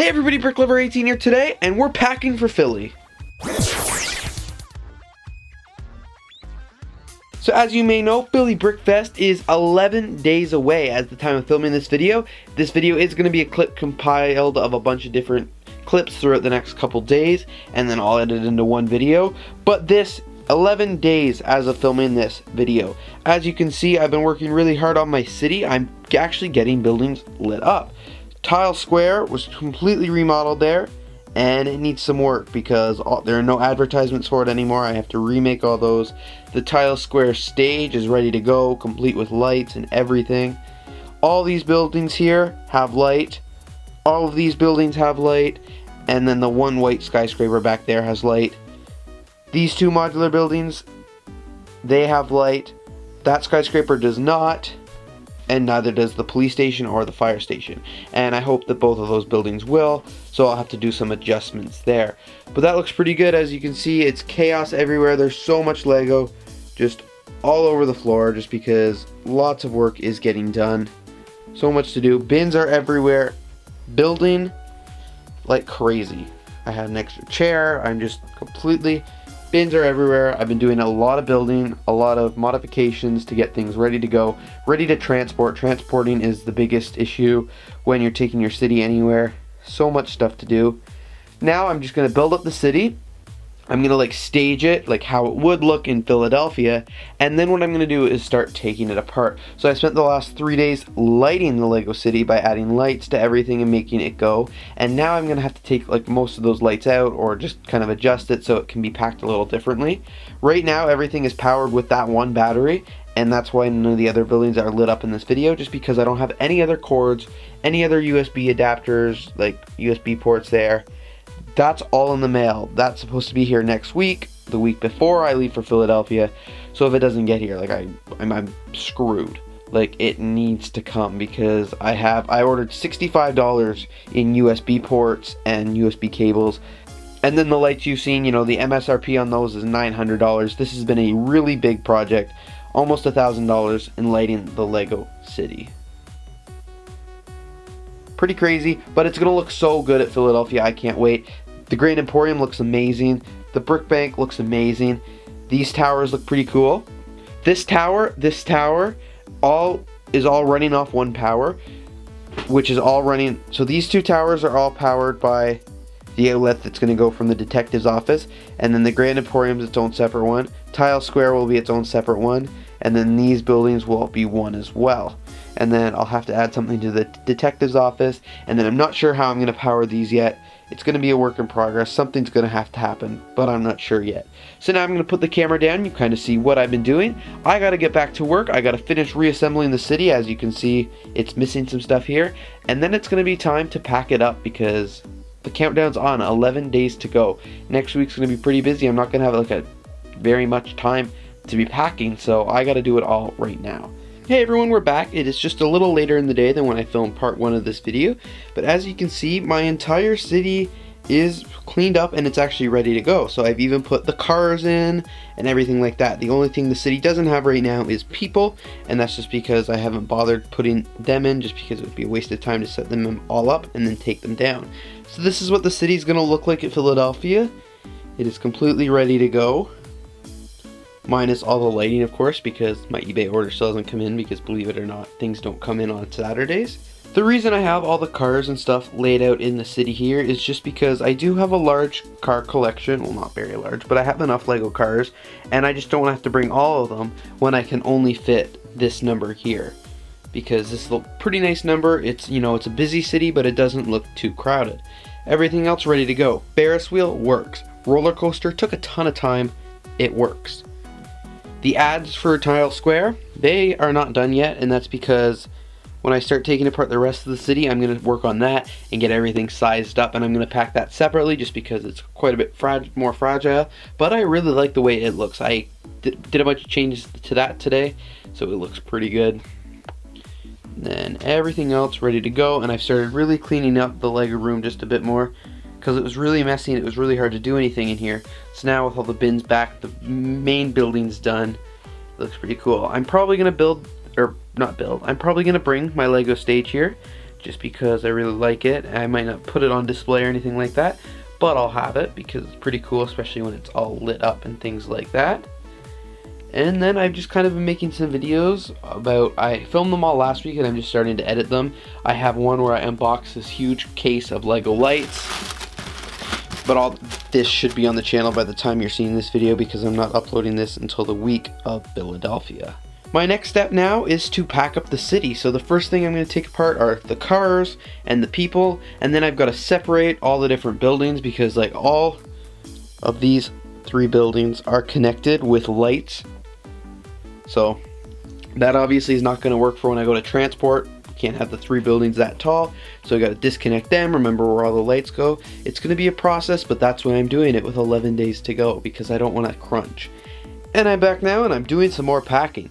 Hey everybody, BrickLover18 here today, and we're packing for Philly. So as you may know, Philly Brick Fest is 11 days away at the time of filming this video. This video is going to be a clip compiled of a bunch of different clips throughout the next couple days, and then I'll edit it into one video. But this 11 days as of filming this video. As you can see, I've been working really hard on my city. I'm actually getting buildings lit up. Tile Square was completely remodeled there, and it needs some work because there are no advertisements for it anymore. I have to remake all those. The Tile Square stage is ready to go, complete with lights and everything. All these buildings here have light. All of these buildings have light, and then the one white skyscraper back there has light. These two modular buildings, they have light. That skyscraper does not, and neither does the police station or the fire station. And I hope that both of those buildings will, so I'll have to do some adjustments there. But that looks pretty good. As you can see, it's chaos everywhere. There's so much Lego just all over the floor just because lots of work is getting done. So much to do. Bins are everywhere. Building like crazy. I had an extra chair. I'm just completely... Bins are everywhere. I've been doing a lot of building, a lot of modifications to get things ready to go, ready to transport. Transporting is the biggest issue when you're taking your city anywhere. So much stuff to do. Now I'm just going to build up the city. I'm going to stage it like how it would look in Philadelphia, and then what I'm going to do is start taking it apart. So I spent the last 3 days lighting the Lego city by adding lights to everything and making it go, and now I'm going to have to take most of those lights out or just kind of adjust it so it can be packed a little differently. Right now everything is powered with that one battery, and that's why none of the other buildings are lit up in this video, just because I don't have any other cords, any other USB adapters, like USB ports there. That's all in the mail. That's supposed to be here next week, the week before I leave for Philadelphia. So if it doesn't get here, I'm screwed. It needs to come because I ordered $65 in USB ports and USB cables. And then the lights you've seen, the MSRP on those is $900. This has been a really big project, almost $1,000 in lighting the Lego city. Pretty crazy, but it's gonna look so good at Philadelphia. I can't wait. The Grand Emporium looks amazing. The Brick Bank looks amazing. These towers look pretty cool. This tower is all running off one power, which is all running. So these two towers are all powered by the outlet that's going to go from the detective's office, and then the Grand Emporium is its own separate one. Tile Square will be its own separate one, and then these buildings will be one as well. And then I'll have to add something to the detective's office, and then I'm not sure how I'm going to power these yet. It's going to be a work in progress. Something's going to have to happen, but I'm not sure yet. So now I'm going to put the camera down. You kind of see what I've been doing. I got to get back to work. I got to finish reassembling the city. As you can see, it's missing some stuff here. And then it's going to be time to pack it up because the countdown's on. 11 days to go. Next week's going to be pretty busy. I'm not going to have a very much time to be packing, so I got to do it all right now. Hey everyone, we're back. It is just a little later in the day than when I filmed part 1 of this video, but as you can see, my entire city is cleaned up and it's actually ready to go. So I've even put the cars in and everything like that. The only thing the city doesn't have right now is people, and that's just because I haven't bothered putting them in, just because it would be a waste of time to set them all up and then take them down. So this is what the city's gonna look like at Philadelphia. It is completely ready to go. Minus all the lighting, of course, because my eBay order still hasn't come in, because believe it or not, things don't come in on Saturdays. The reason I have all the cars and stuff laid out in the city here is just because I do have a large car collection. Well, not very large, but I have enough Lego cars, and I just don't have to bring all of them when I can only fit this number here. Because this is a pretty nice number. It's, it's a busy city, but it doesn't look too crowded. Everything else ready to go. Ferris wheel works. Roller coaster took a ton of time. It works. The ads for Tile Square, they are not done yet, and that's because when I start taking apart the rest of the city, I'm going to work on that and get everything sized up, and I'm going to pack that separately just because it's quite a bit more fragile, but I really like the way it looks. I did a bunch of changes to that today, so it looks pretty good. And then everything else ready to go, and I've started really cleaning up the Lego room just a bit more, because it was really messy and it was really hard to do anything in here. So now with all the bins back, the main building's done. It looks pretty cool. I'm probably going to I'm probably going to bring my Lego stage here just because I really like it. I might not put it on display or anything like that, but I'll have it because it's pretty cool, especially when it's all lit up and things like that. And then I've just kind of been making some videos about, I filmed them all last week and I'm just starting to edit them. I have one where I unbox this huge case of Lego lights, but all this should be on the channel by the time you're seeing this video because I'm not uploading this until the week of Philadelphia. My next step now is to pack up the city. So the first thing I'm going to take apart are the cars and the people, and then I've got to separate all the different buildings because like all of these 3 buildings are connected with lights. So that obviously is not going to work for when I go to transport. Can't have the 3 buildings that tall, so I got to disconnect them, remember where all the lights go. It's going to be a process, but that's why I'm doing it with 11 days to go because I don't want to crunch. And I'm back now and I'm doing some more packing.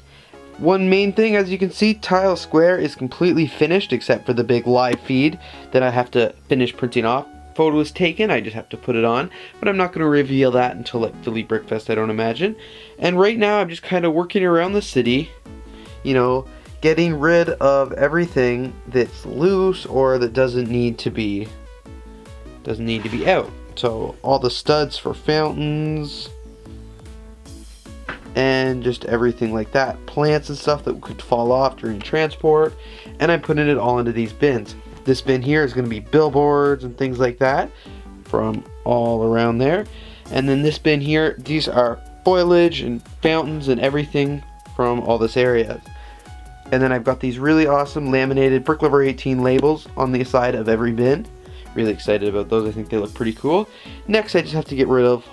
One main thing, as you can see, Tile Square is completely finished except for the big live feed that I have to finish printing off. Photo is taken, I just have to put it on, but I'm not going to reveal that until like Philly Brickfest, I don't imagine. And right now I'm just kind of working around the city, you know, getting rid of everything that's loose or that doesn't need to be out. So all the studs for fountains and just everything like that, plants and stuff that could fall off during transport, and I'm putting it all into these bins. This bin here is going to be billboards and things like that from all around there, and then this bin here, these are foliage and fountains and everything from all this area. And then I've got these really awesome laminated Brick Lover 18 labels on the side of every bin. Really excited about those, I think they look pretty cool. Next I just have to get rid of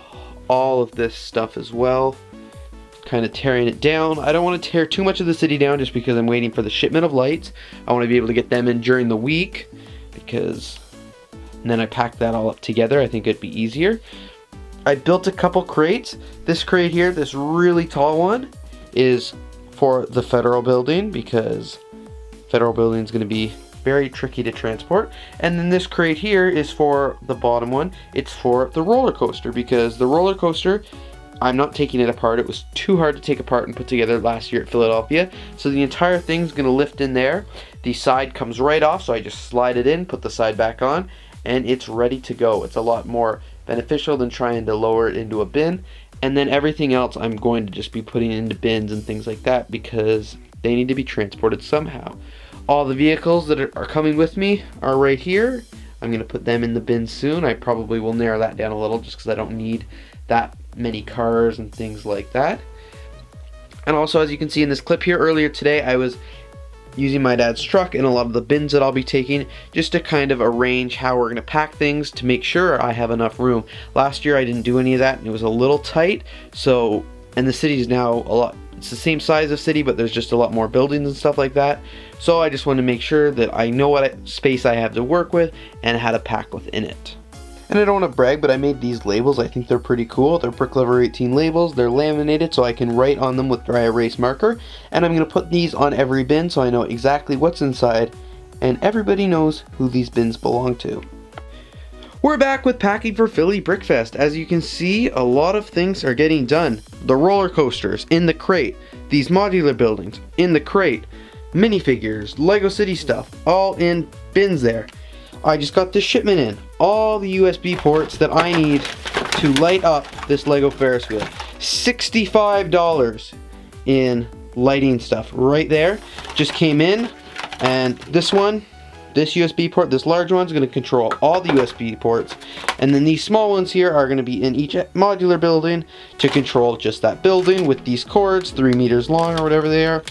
all of this stuff as well, kind of tearing it down. I don't want to tear too much of the city down just because I'm waiting for the shipment of lights. I want to be able to get them in during the week because and then I pack that all up together. I think it'd be easier. I built a couple crates. This crate here, this really tall one, is for the Federal Building because Federal Building is going to be very tricky to transport. And then this crate here is for the bottom one. It's for the roller coaster because the roller coaster, I'm not taking it apart. It was too hard to take apart and put together last year at Philadelphia. So the entire thing's going to lift in there. The side comes right off, so I just slide it in, put the side back on, and it's ready to go. It's a lot more beneficial than trying to lower it into a bin. And then everything else I'm going to just be putting into bins and things like that because they need to be transported somehow. All the vehicles that are coming with me are right here. I'm going to put them in the bin soon. I probably will narrow that down a little just because I don't need that many cars and things like that. And also, as you can see in this clip here earlier today, I was using my dad's truck and a lot of the bins that I'll be taking just to kind of arrange how we're going to pack things to make sure I have enough room. Last year I didn't do any of that and it was a little tight, so, and the city is now a lot, it's the same size of city, but there's just a lot more buildings and stuff like that. So I just want to make sure that I know what space I have to work with and how to pack within it. And I don't want to brag, but I made these labels. I think they're pretty cool. They're Brick Lover 18 labels. They're laminated so I can write on them with dry erase marker. And I'm going to put these on every bin so I know exactly what's inside and everybody knows who these bins belong to. We're back with packing for Philly Brickfest. As you can see, a lot of things are getting done. The roller coasters in the crate. These modular buildings in the crate. Minifigures, Lego City stuff, all in bins there. I just got this shipment in. All the USB ports that I need to light up this Lego Ferris wheel. $65 in lighting stuff right there. Just came in, and this one, this USB port, this large one is going to control all the USB ports, and then these small ones here are going to be in each modular building to control just that building with these cords, 3 meters long or whatever they are.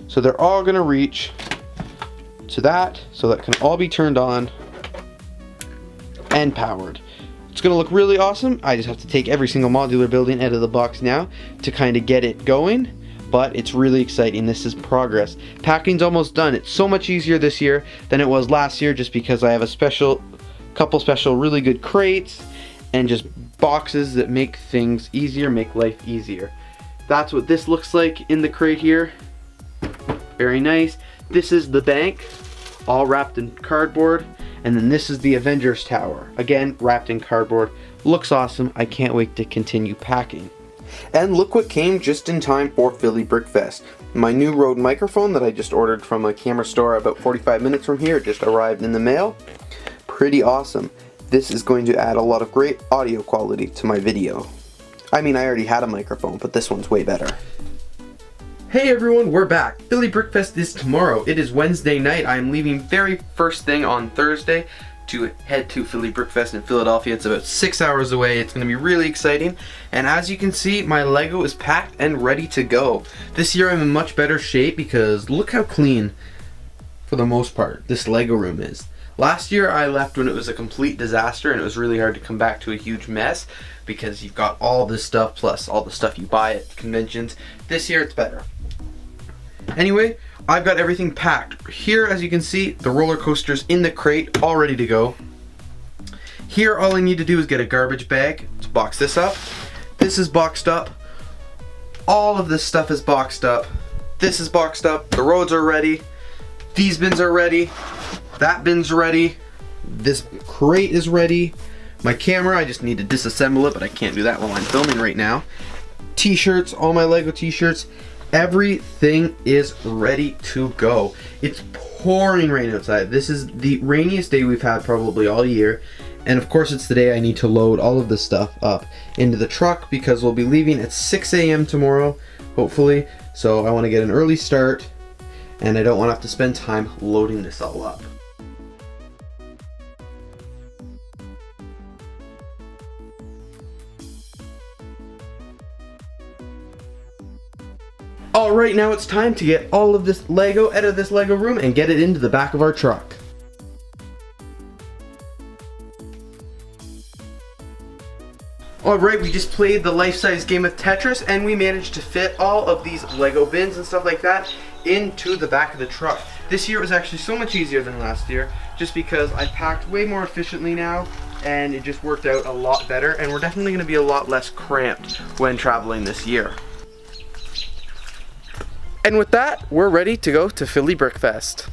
So they're all going to reach to that, so that can all be turned on and powered. It's going to look really awesome. I just have to take every single modular building out of the box now to kind of get it going, but it's really exciting. This is progress. Packing's almost done. It's so much easier this year than it was last year just because I have a couple special really good crates and just boxes that make things easier, make life easier. That's what this looks like in the crate here. Very nice. This is the bank, all wrapped in cardboard, and then this is the Avengers Tower, again wrapped in cardboard. Looks awesome. I can't wait to continue packing. And look what came just in time for Philly Brickfest. My new Rode microphone that I just ordered from a camera store about 45 minutes from here just arrived in the mail. Pretty awesome. This is going to add a lot of great audio quality to my video. I mean, I already had a microphone, but this one's way better. Hey everyone, we're back. Philly Brickfest is tomorrow. It is Wednesday night. I am leaving very first thing on Thursday to head to Philly Brickfest in Philadelphia. It's about 6 hours away. It's going to be really exciting. And as you can see, my Lego is packed and ready to go. This year I'm in much better shape because look how clean, for the most part, this Lego room is. Last year I left when it was a complete disaster and it was really hard to come back to a huge mess because you've got all this stuff plus all the stuff you buy at conventions. This year it's better. Anyway, I've got everything packed. Here, as you can see, the roller coaster's in the crate, all ready to go. Here, all I need to do is get a garbage bag to box this up. This is boxed up. All of this stuff is boxed up. This is boxed up. The roads are ready. These bins are ready. That bin's ready. This crate is ready. My camera, I just need to disassemble it, but I can't do that while I'm filming right now. T-shirts, all my Lego t-shirts. Everything is ready to go. It's pouring rain outside. This is the rainiest day we've had probably all year. And of course it's the day I need to load all of this stuff up into the truck because we'll be leaving at 6 a.m. tomorrow, hopefully. So I want to get an early start and I don't want to have to spend time loading this all up. Alright, now it's time to get all of this Lego out of this Lego room and get it into the back of our truck. Alright, we just played the life-size game of Tetris and we managed to fit all of these Lego bins and stuff like that into the back of the truck. This year was actually so much easier than last year just because I packed way more efficiently now and it just worked out a lot better and we're definitely going to be a lot less cramped when traveling this year. And with that, we're ready to go to Philly Brickfest.